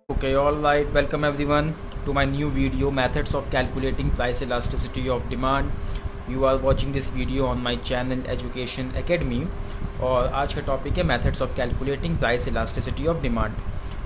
Okay, all right, welcome everyone to my new video, methods of calculating price elasticity of demand. You are watching this video on my channel Education Academy और आज का topic है methods of calculating price elasticity of demand.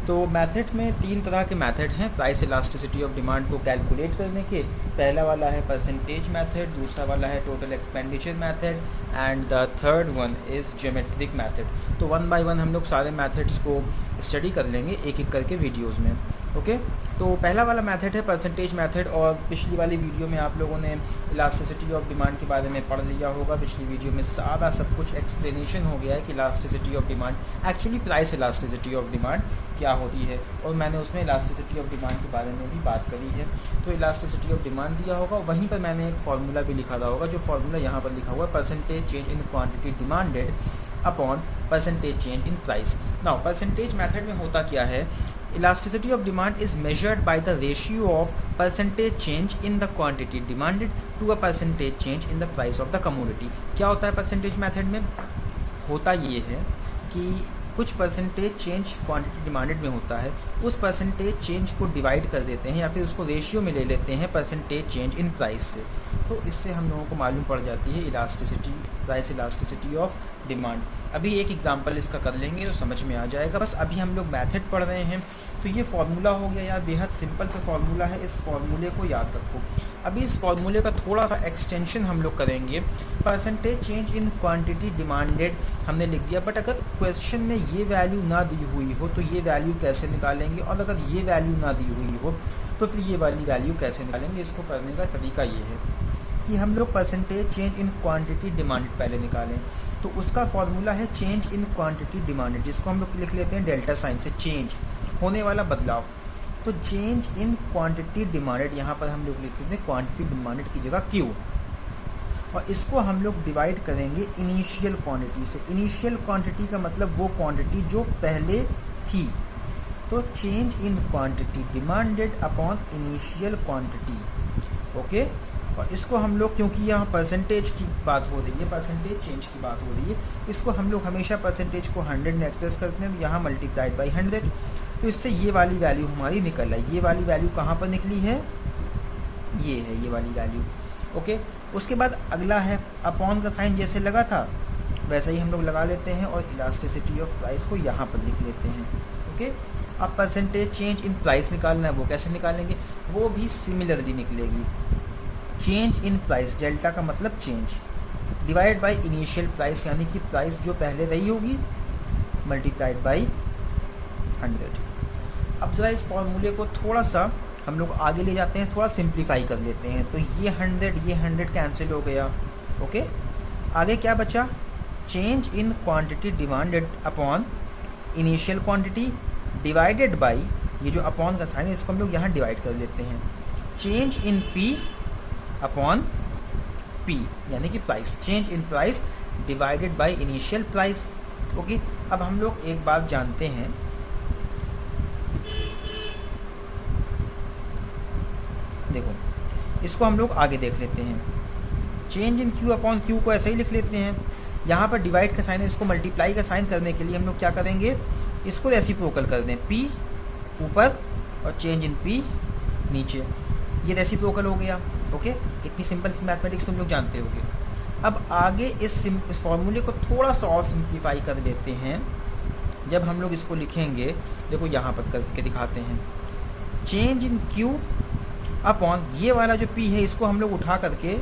तो method में तीन तरह के method हैं प्राइस इलास्टिसिटी ऑफ डिमांड को कैलकुलेट करने के। पहला वाला है परसेंटेज मेथड, दूसरा वाला है total expenditure method and the third one is geometric method. तो वन बाय वन हम लोग सारे मेथड्स को स्टडी कर लेंगे एक एक करके वीडियोज़ में। ओके, तो पहला वाला मेथड है परसेंटेज मेथड और पिछली वाली वीडियो में आप लोगों ने इलास्टिसिटी ऑफ डिमांड के बारे में पढ़ लिया होगा। पिछली वीडियो में सारा सब कुछ एक्सप्लेनेशन हो गया है कि elasticity of demand actually price elasticity of demand क्या होती है, और मैंने उसमें इलास्टिसिटी ऑफ डिमांड के बारे में भी बात करी है। तो इलास्टिसिटी ऑफ डिमांड दिया होगा, वहीं पर मैंने एक फार्मूला भी लिखा रहा होगा, जो फार्मूला यहाँ पर लिखा हुआ है percentage change in quantity demanded upon percentage change in price. Now percentage method में होता क्या है, elasticity of demand is measured by the ratio of percentage change in the quantity demanded to a percentage change in the price of the commodity। क्या होता है percentage method में? होता ये है कि कुछ परसेंटेज चेंज क्वांटिटी डिमांडेड में होता है, उस परसेंटेज चेंज को डिवाइड कर देते हैं या फिर उसको रेशियो में ले लेते हैं परसेंटेज चेंज इन प्राइस से। तो इससे हम लोगों को मालूम पड़ जाती है elasticity, price elasticity of demand. अभी एक एग्जांपल इसका कर लेंगे तो समझ में आ जाएगा। बस अभी हम लोग मेथड पढ़ रहे हैं। तो ये फार्मूला हो गया यार, बेहद सिंपल सा फार्मूला है, इस फार्मूले को याद रखो। अभी इस फार्मूले का थोड़ा सा एक्सटेंशन हम लोग करेंगे। Percentage change in quantity demanded हमने लिख दिया, बट अगर क्वेश्चन में ये वैल्यू ना दी हुई हो तो ये वैल्यू कैसे निकालेंगे, और अगर ये वैल्यू ना दी हुई हो तो फिर ये वाली वैल्यू कैसे निकालेंगे। इसको करने का तरीका ये है कि हम लोग percentage change in quantity demanded पहले निकालें। तो उसका फॉर्मूला है चेंज इन क्वांटिटी डिमांडेड, जिसको हम लोग लिख लेते हैं डेल्टा साइन से, चेंज होने वाला बदलाव। तो चेंज इन क्वांटिटी डिमांडेड यहाँ पर हम लोग लिख लेते हैं क्वांटिटी डिमांडेड की जगह क्यू, और इसको हम लोग डिवाइड करेंगे इनिशियल क्वांटिटी से। इनिशियल क्वांटिटी का मतलब वो क्वांटिटी जो पहले थी। तो change in quantity demanded upon initial quantity. Okay, और इसको हम लोग, क्योंकि यहाँ परसेंटेज की बात हो रही है, परसेंटेज चेंज की बात हो रही है, इसको हम लोग हमेशा परसेंटेज को 100 में एक्सप्रेस करते हैं। तो यहाँ मल्टीप्लाइड बाई 100, तो इससे ये वाली वैल्यू हमारी निकल आई। ये वाली वैल्यू कहाँ पर निकली है? ये है ये वाली वैल्यू। ओके, उसके बाद अगला है अपॉन का साइन, जैसे लगा था वैसे ही हम लोग लगा लेते हैं और इलास्टिसिटी ऑफ प्राइस को यहाँ पर लिख लेते हैं। ओके, अब परसेंटेज चेंज इन प्राइस निकालना है, वो कैसे निकालेंगे? वो भी सिमिलरली निकलेगी। चेंज इन प्राइस, डेल्टा का मतलब change, divide by initial price, यानी कि प्राइस जो पहले रही होगी, मल्टीप्लाइड बाय 100। अब ज़रा इस फॉर्मूले को थोड़ा सा हम लोग आगे ले जाते हैं, थोड़ा सिंप्लीफाई कर लेते हैं। तो ये 100 कैंसिल हो गया। ओके, आगे क्या बचा? Change in quantity demanded upon initial quantity divided by, ये जो अपॉन का साइन है इसको हम लोग यहाँ डिवाइड कर लेते हैं, change in P upon P, यानी कि price, change in price divided by initial price. Okay, अब हम लोग एक बात जानते हैं, देखो इसको हम लोग आगे देख लेते हैं। Change in Q upon Q को ऐसे ही लिख लेते हैं। यहाँ पर डिवाइड का साइन है, इसको मल्टीप्लाई का साइन करने के लिए हम लोग क्या करेंगे, इसको रेसिप्रोकल कर दें, पी ऊपर और चेंज इन पी नीचे, ये रेसिप्रोकल हो गया। ओके, इतनी सिंपल मैथमेटिक्स तुम लोग जानते होगे। अब आगे इस फॉर्मूले को थोड़ा सा और सिंप्लीफाई कर लेते हैं। जब हम लोग इसको लिखेंगे, देखो यहाँ पर करके दिखाते हैं, चेंज इन क्यू अपॉन ये वाला जो पी है इसको हम लोग उठा करके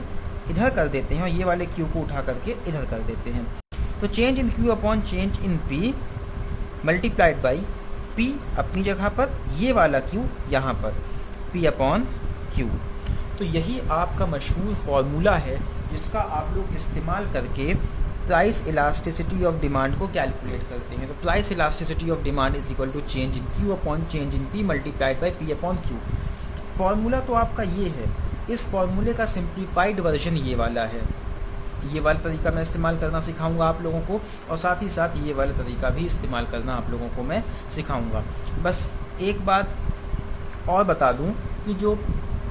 इधर कर देते हैं और ये वाले क्यू को उठा करके इधर कर देते हैं। तो change in Q upon change in P multiplied by P अपनी जगह पर, ये वाला क्यू यहाँ पर, पी अपॉन क्यू। तो यही आपका मशहूर फार्मूला है जिसका आप लोग इस्तेमाल करके प्राइस इलास्टिसिटी ऑफ डिमांड को कैलकुलेट करते हैं। तो price elasticity of demand is equal to change in Q upon change in P multiplied by P upon Q. Formula तो आपका ये है। इस फार्मूले का सिंप्लीफाइड वर्जन ये वाला है। ये वाला तरीका मैं इस्तेमाल करना सिखाऊंगा आप लोगों को, और साथ ही साथ ये वाला तरीका भी इस्तेमाल करना आप लोगों को मैं सिखाऊंगा। बस एक बात और बता दूं कि जो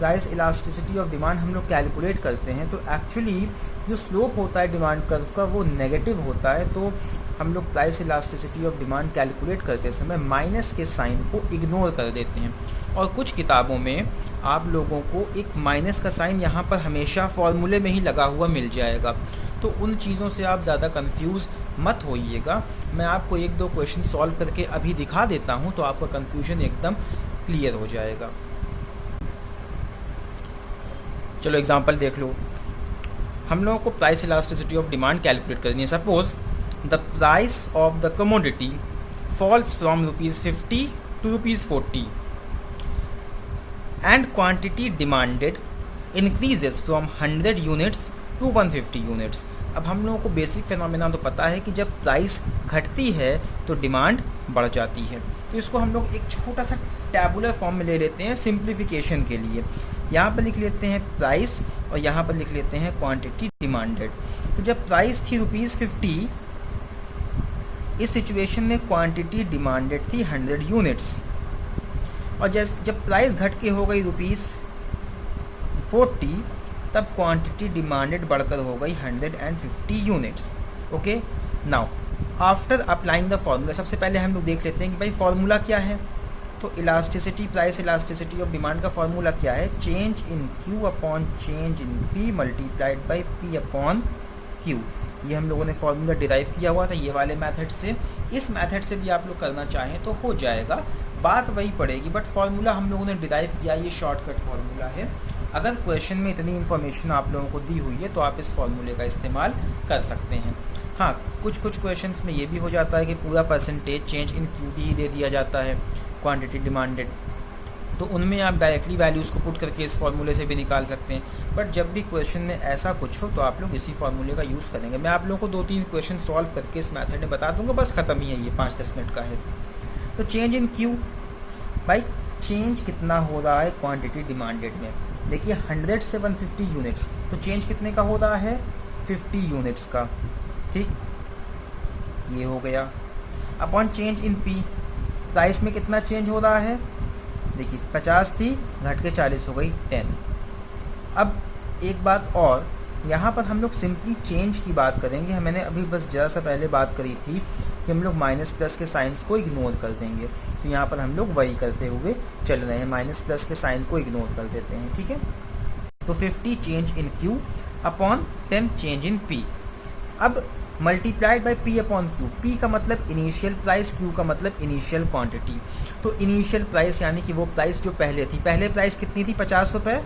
प्राइस इलास्टिसिटी ऑफ डिमांड हम लोग कैलकुलेट करते हैं तो एक्चुअली जो स्लोप होता है डिमांड कर्व का वो नेगेटिव होता है। तो हम लोग price elasticity of demand calculate करते समय माइनस के साइन को इग्नोर कर देते हैं। और कुछ किताबों में आप लोगों को एक माइनस का साइन यहाँ पर हमेशा फॉर्मूले में ही लगा हुआ मिल जाएगा। तो उन चीज़ों से आप ज़्यादा कंफ्यूज मत होइएगा। मैं आपको एक दो क्वेश्चन सॉल्व करके अभी दिखा देता हूँ तो आपका कंफ्यूजन एकदम क्लियर हो जाएगा। चलो एग्जांपल देख लो। हम लोगों को price elasticity of demand calculate करनी है। Suppose the price of the commodity falls from ₹50 to ₹40 and quantity demanded increases from 100 units to 150 units. अब हम लोगों को बेसिक फिनोमेना तो पता है कि जब प्राइस घटती है तो डिमांड बढ़ जाती है। तो इसको हम लोग एक छोटा सा टैबुलर फॉर्म में ले लेते हैं सिंप्लीफिकेशन के लिए। यहाँ पर लिख लेते हैं प्राइस और यहाँ पर लिख लेते हैं क्वांटिटी डिमांडेड। तो जब प्राइस थी ₹50, इस सिचुएशन में क्वांटिटी डिमांडेड थी 100 यूनिट्स। और जब प्राइस घट के हो गई ₹40 तब क्वांटिटी डिमांडेड बढ़कर हो गई 150 units. Okay, now after applying the formula, सबसे पहले हम लोग देख लेते हैं कि भाई फॉर्मूला क्या है। तो elasticity, price elasticity of demand का फॉर्मूला क्या है? Change in Q upon change in P multiplied by P upon Q. ये हम लोगों ने फॉर्मूला डिराइव किया हुआ था ये वाले मेथड से। इस मेथड से भी आप लोग करना चाहें तो हो जाएगा, बात वही पड़ेगी, बट फॉर्मूला हम लोगों ने डिराइव किया, ये शॉर्टकट फॉर्मूला है। अगर क्वेश्चन में इतनी इन्फॉर्मेशन आप लोगों को दी हुई है तो आप इस फॉर्मूले का इस्तेमाल कर सकते हैं। हाँ, कुछ क्वेश्चंस में ये भी हो जाता है कि पूरा परसेंटेज चेंज इन क्यू भी दे दिया जाता है क्वांटिटी डिमांडेड, तो उनमें आप डायरेक्टली वैल्यूज़ को पुट करके इस फॉर्मूले से भी निकाल सकते हैं। बट जब भी क्वेश्चन में ऐसा कुछ हो तो आप लोग इसी फॉर्मूले का यूज़ करेंगे। मैं आप लोगों को 2-3 क्वेश्चन सॉल्व करके इस मेथड में बता दूंगा, बस ख़त्म ही है, ये 5-10 मिनट का है। तो चेंज इन क्यू, भाई चेंज कितना हो रहा है क्वांटिटी डिमांडेड में? देखिए 100 से 150 यूनिट्स, तो चेंज कितने का हो रहा है? 50 यूनिट्स का। ठीक, ये हो गया। Upon change in P, price में कितना चेंज हो रहा है? देखिए 50 थी, घट के 40 हो गई 10। अब एक बात और, यहाँ पर हम लोग सिंपली चेंज की बात करेंगे। मैंने अभी बस ज़रा सा पहले बात करी थी कि हम लोग माइनस प्लस के साइंस को इग्नोर कर देंगे, तो यहाँ पर हम लोग वही करते हुए चल रहे हैं, माइनस प्लस के साइन को इग्नोर कर देते हैं। ठीक है, तो 50 change in Q upon 10 change in P. अब multiplied by P upon Q, P का मतलब इनिशियल प्राइस, क्यू का मतलब इनिशियल क्वांटिटी। तो इनिशियल प्राइस यानी कि वो प्राइस जो पहले थी, पहले प्राइस कितनी थी? 50 रुपये,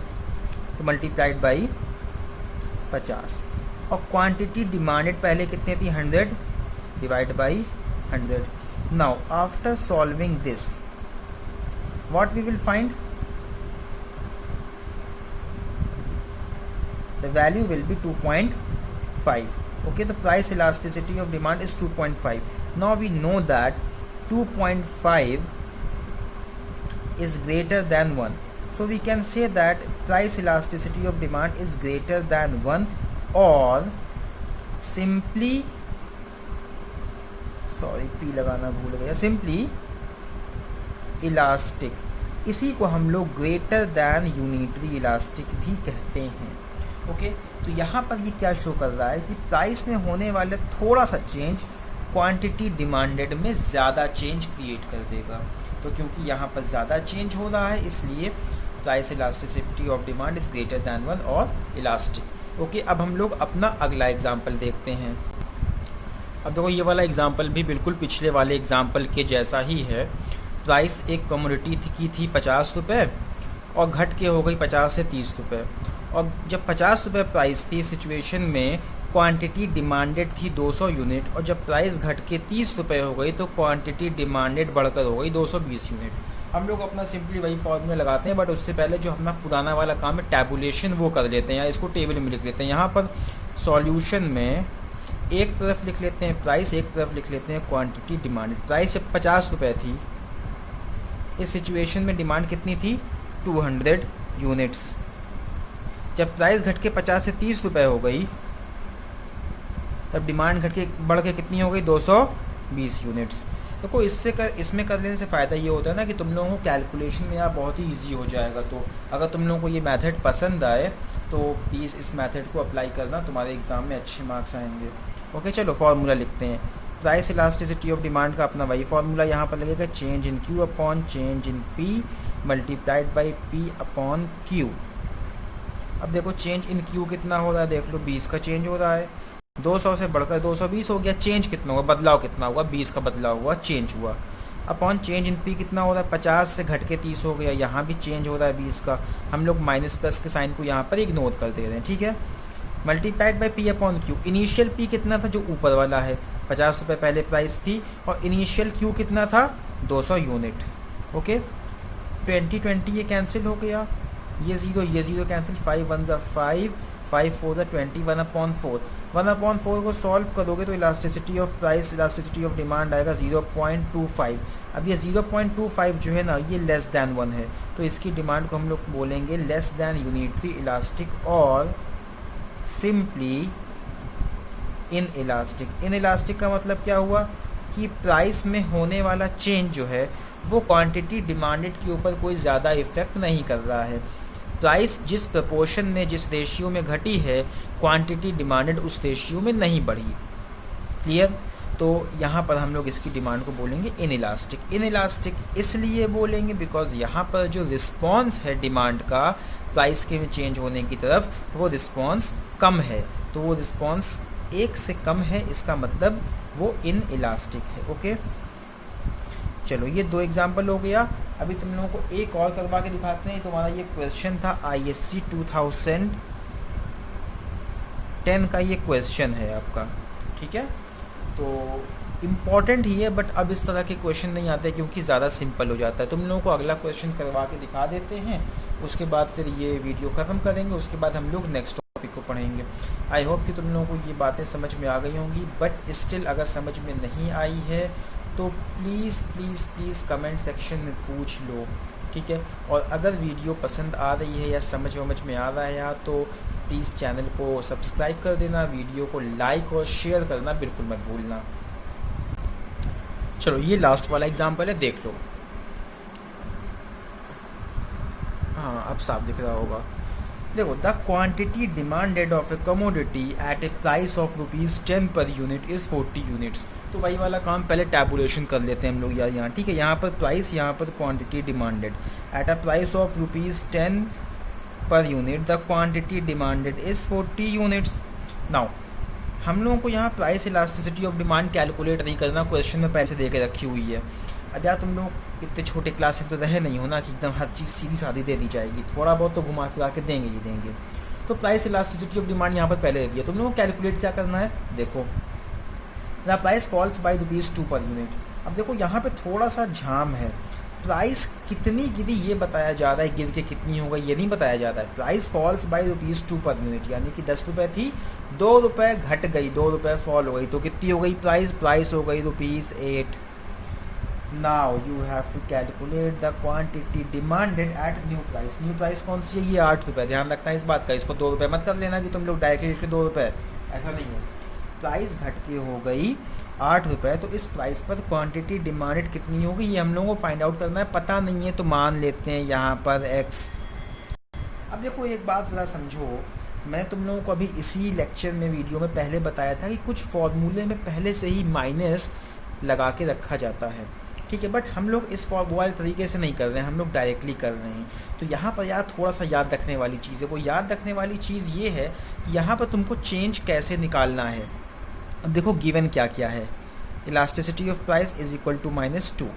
तो मल्टीप्लाइड बाई 50। और क्वांटिटी डिमांडेड पहले कितनी थी? 100 divide by 100। Now after solving this what we will find? The value will be 2.5. Okay, the price elasticity of demand is 2.5. Now we know that 2.5 is greater than 1. So we can say that price elasticity of demand is greater than 1, or simply, sorry P लगाना भूल गया, simply elastic। इसी को हम लोग greater than unitary elastic भी कहते हैं। ओके, तो यहाँ पर ये क्या शो कर रहा है कि प्राइस में होने वाले थोड़ा सा चेंज क्वांटिटी डिमांडेड में ज़्यादा चेंज क्रिएट कर देगा। तो क्योंकि यहाँ पर ज़्यादा चेंज हो रहा है इसलिए price elasticity of demand is greater than 1 और इलास्टिक। ओके, अब हम लोग अपना अगला एग्जाम्पल देखते हैं। अब देखो ये वाला एग्जाम्पल भी बिल्कुल पिछले वाले एग्जाम्पल के जैसा ही है। प्राइस एक कमोडिटी की थी 50 रुपये और घट के हो गई 50 से 30 रुपये। और जब 50 रुपये प्राइस थी, सिचुएशन में क्वांटिटी डिमांडेड थी 200 यूनिट, और जब प्राइस घट के 30 रुपये हो गई तो क्वांटिटी डिमांडेड बढ़कर हो गई 220 यूनिट। हम लोग अपना सिंपली वही फॉर्मूला लगाते हैं, बट उससे पहले जो अपना पुराना वाला काम है टैबुलेशन वो कर लेते हैं, या इसको टेबल में लिख लेते हैं। यहाँ पर सॉल्यूशन में एक तरफ लिख लेते हैं प्राइस, एक तरफ लिख लेते हैं क्वांटिटी डिमांडेड। प्राइस जब 50 रुपये थी, इस सिचुएशन में डिमांड कितनी थी? 200 यूनिट्स। जब प्राइस घट के 50 से 30 रुपये हो गई तब डिमांड घट के बढ़ के कितनी हो गई? 220 यूनिट्स। देखो इसमें कर लेने से फ़ायदा ये होता है ना कि तुम लोगों को कैलकुलेशन में यार बहुत ही ईजी हो जाएगा। तो अगर तुम लोगों को ये मेथड पसंद आए तो प्लीज़ इस मेथड को अप्लाई करना, तुम्हारे एग्ज़ाम में अच्छे मार्क्स आएंगे। ओके, चलो फॉर्मूला लिखते हैं। प्राइस इलास्टिसिटी ऑफ डिमांड का अपना वही फॉर्मूला यहाँ पर लगेगा, change in Q upon change in P multiplied by P upon Q. अब देखो चेंज इन क्यू कितना हो रहा है, देख लो 20 का चेंज हो रहा है, 200 से बढ़कर 220 हो गया। चेंज कितना हुआ, बदलाव कितना हुआ, 20 का बदलाव हुआ, चेंज हुआ। अपॉन चेंज इन पी कितना हो रहा है, 50 से घट के 30 हो गया, यहाँ भी चेंज हो रहा है 20 का। हम लोग माइनस प्लस के साइन को यहाँ पर इग्नोर कर दे रहे हैं, ठीक है। Multiplied by P upon Q, initial P कितना था जो ऊपर वाला है, 50 रुपये पहले प्राइस थी, और इनिशियल क्यू कितना था 200 यूनिट। ओके, 20 ये कैंसिल हो गया, ये ज़ीरो कैंसिल, 5 1 ज़ा 5, 5 4 ज़ा 20, 1/4। 1/4 को सॉल्व करोगे तो elasticity of price, elasticity of demand आएगा 0.25। अब ये 0.25 जो है ना ये लेस दैन 1 है, तो इसकी डिमांड को हम लोग बोलेंगे लेस दैन यूनिटरी इलास्टिक और simply in elastic. In elastic का मतलब क्या हुआ कि प्राइस में होने वाला चेंज जो है वो क्वांटिटी डिमांडेड के ऊपर कोई ज़्यादा इफेक्ट नहीं कर रहा है। प्राइस जिस प्रपोर्शन में, जिस रेशियो में घटी है, क्वांटिटी डिमांडेड उस रेशियो में नहीं बढ़ी। क्लियर? तो यहाँ पर हम लोग इसकी डिमांड को बोलेंगे इन इलास्टिक। इन इलास्टिक इसलिए बोलेंगे बिकॉज यहाँ पर जो रिस्पॉन्स है डिमांड का प्राइस के में चेंज होने की तरफ, वो रिस्पॉन्स कम है। तो वो रिस्पॉन्स 1 से कम है, इसका मतलब वो इन इलास्टिक है। ओके, चलो ये 2 एग्जाम्पल हो गया। अभी तुम लोगों को एक और करवा के दिखाते हैं। तुम्हारा ये क्वेश्चन था ISC 2010 का, ये क्वेश्चन है आपका, ठीक है। तो इम्पॉर्टेंट ही है, बट अब इस तरह के क्वेश्चन नहीं आते क्योंकि ज़्यादा सिंपल हो जाता है। तुम लोगों को अगला क्वेश्चन करवा के दिखा देते हैं, उसके बाद फिर ये वीडियो ख़त्म करेंगे, उसके बाद हम लोग नेक्स्ट टॉपिक को पढ़ेंगे। आई होप कि तुम लोगों को ये बातें समझ में आ गई होंगी, बट स्टिल अगर समझ में नहीं आई है तो please please please comment section में पूछ लो, ठीक है। और अगर वीडियो पसंद आ रही है या समझ में आ रहा है यार, तो प्लीज़ चैनल को सब्सक्राइब कर देना, वीडियो को लाइक और शेयर करना बिल्कुल मत भूलना। चलो ये लास्ट वाला एग्जाम्पल है, देख लो। हाँ अब साफ दिख रहा होगा। देखो, the quantity demanded of a commodity at a price of ₹10 per unit is 40 units. तो वही वाला काम पहले टैबुलेशन कर लेते हैं हम लोग यार यहाँ, ठीक है। यहाँ पर प्राइस, यहाँ पर quantity demanded at a price of ₹10 per unit, the quantity demanded is 40 units. Now हम लोगों को यहाँ price elasticity of demand calculate नहीं करना, क्वेश्चन में पैसे दे के रखी हुई है। अब यार तुम लोग इतने छोटे क्लास से तो रहे नहीं हो ना कि एकदम हर चीज़ सीधी सादी दे दी जाएगी, थोड़ा बहुत तो घुमा फिरा के देंगे ही देंगे। तो प्राइस इलास्टिसिटी ऑफ डिमांड यहाँ पर पहले दे दिया, तुम लोगों को कैलकुलेट क्या करना है। देखो, the price falls bye ₹2 per unit. अब देखो यहाँ पे थोड़ा सा झाम है, प्राइस कितनी गिरी ये बताया जा रहा है, गिर के कितनी हो गई ये नहीं बताया जा रहा है। Price falls bye ₹2 per unit, यानी कि 10 रुपये थी, 2 रुपये घट गई, 2 रुपये फॉल हो गई, तो कितनी हो गई प्राइस हो गई ₹8। Now you have to calculate the quantity demanded at new price. New price कौन सी है, ये 8 रुपये। ध्यान रखना इस बात का, इसको 2 रुपये मत कर लेना कि तुम लोग डायरेक्टली लिख के 2 रुपये, ऐसा नहीं है। प्राइस घट के हो गई 8 रुपये, तो इस प्राइस पर क्वांटिटी डिमांडेड कितनी होगी ये हम लोगों को फाइंड आउट करना है। पता नहीं है तो मान लेते हैं यहाँ पर x। अब देखो एक बात ज़रा समझो, मैं तुम लोगों को अभी इसी लेक्चर में, वीडियो में पहले बताया था कि कुछ फॉर्मूले में पहले से ही माइनस लगा के रखा जाता है, ठीक है। बट हम लोग इस वाले तरीके से नहीं कर रहे हैं, हम लोग डायरेक्टली कर रहे हैं। तो यहाँ पर यार थोड़ा सा याद रखने वाली चीज़ है। वो याद रखने वाली चीज़ ये है कि यहाँ पर तुमको चेंज कैसे निकालना है। अब देखो गिवन क्या क्या है, elasticity of price is equal to -2।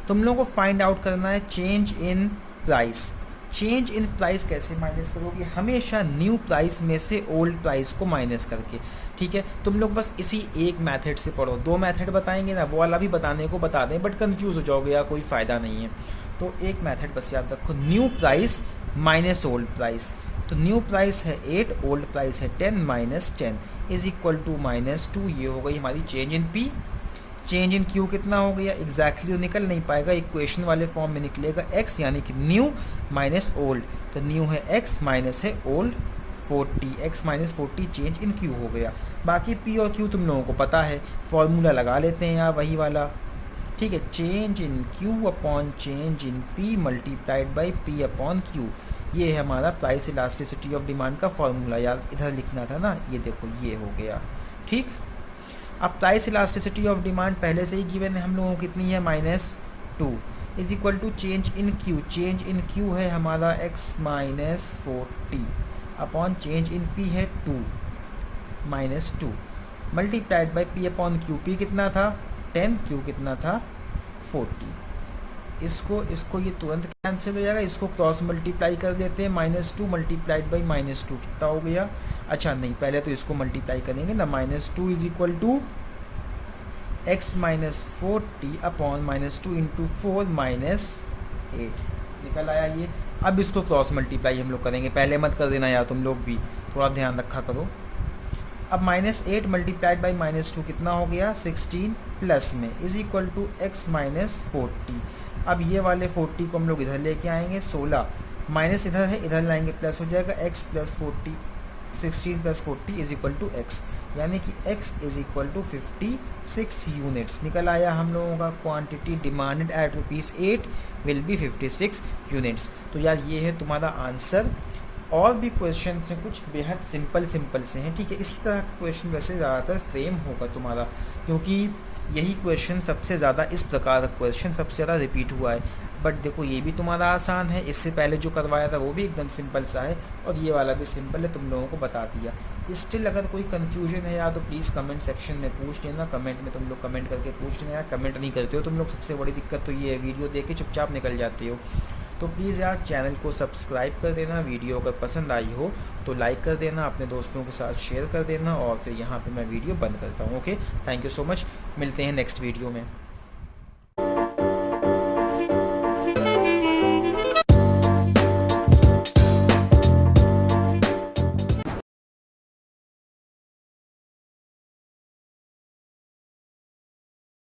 तुम लोगों को फाइंड आउट करना है change in price. Change in price कैसे माइनस करोगे, हमेशा न्यू प्राइस में से ओल्ड प्राइस को माइनस करके, ठीक है। तुम लोग बस इसी एक मेथड से पढ़ो, 2 मेथड बताएंगे ना, वो वाला भी बताने को बता दें, बट कंफ्यूज हो जाओगे या कोई फ़ायदा नहीं है। तो एक मेथड बस याद रखो, new price minus old price. तो न्यू प्राइस है 8, ओल्ड प्राइस है 10, -10 इज इक्वल टू -2। ये हो गई हमारी change in P. Change in Q कितना हो गया, एग्जैक्टली तो निकल नहीं पाएगा, इक्वेशन वाले फॉर्म में निकलेगा x, यानी कि न्यू माइनस ओल्ड। तो न्यू है x माइनस है old 40, x -40 change in Q हो गया। बाकी p और q तुम लोगों को पता है, फॉर्मूला लगा लेते हैं यहाँ वही वाला, ठीक है, change in Q upon change in P multiplied by P upon Q, ये है हमारा प्राइस इलास्टिसिटी ऑफ डिमांड का फॉर्मूला। यार इधर लिखना था ना, ये देखो ये हो गया। ठीक, अब प्राइस इलास्टिसिटी ऑफ डिमांड पहले से ही गिवन है हम लोगों को, कितनी है -2 is equal to change in Q, change in Q है हमारा x -40 upon change in p है 2 -2 multiplied by p upon Q, p कितना था 10, q कितना था 40। इसको ये तुरंत कैंसिल हो जाएगा, इसको क्रॉस मल्टीप्लाई कर देते हैं, -2 मल्टीप्लाइड बाई -2 कितना हो गया, अच्छा नहीं पहले तो इसको मल्टीप्लाई करेंगे ना, -2 is equal to x -40 upon -2 into 4 -8 निकल आया ये। अब इसको क्रॉस मल्टीप्लाई हम लोग करेंगे, पहले मत कर देना यार तुम लोग भी, थोड़ा ध्यान रखा करो। अब -8 मल्टीप्लाइड बाई -2 कितना हो गया 16 प्लस में इज इक्वल टू x -40। अब ये वाले 40 को हम लोग इधर लेके आएंगे, 16 माइनस इधर है, इधर लाएंगे प्लस हो जाएगा, x plus 40 16 plus 40 is equal to x, यानी कि x is equal to 56 units निकल आया हम लोगों का। Quantity demanded at ₹8 will be 56 units. तो यार ये है तुम्हारा आंसर। और भी क्वेश्चन हैं कुछ बेहद सिंपल से हैं, ठीक है। इसी तरह का क्वेश्चन वैसे ज़्यादातर फ्रेम होगा तुम्हारा, क्योंकि यही क्वेश्चन सबसे ज़्यादा, इस प्रकार का क्वेश्चन सबसे ज़्यादा रिपीट हुआ है। बट देखो ये भी तुम्हारा आसान है, इससे पहले जो करवाया था वो भी एकदम सिंपल सा है, और ये वाला भी सिंपल है, तुम लोगों को बता दिया। स्टिल अगर कोई कन्फ्यूजन है यार तो प्लीज़ कमेंट सेक्शन में पूछ लेना, कमेंट में तुम लोग कमेंट करके पूछ लेना यार। कमेंट नहीं करते हो तुम लोग, सबसे बड़ी दिक्कत तो ये है, वीडियो देख के चुपचाप निकल जाते हो। तो प्लीज़ यार चैनल को सब्सक्राइब कर देना, वीडियो अगर पसंद आई हो तो लाइक कर देना, अपने दोस्तों के साथ शेयर कर देना, और फिर यहाँ पे मैं वीडियो बंद करता हूँ। Okay, thank you so much, मिलते हैं नेक्स्ट वीडियो में।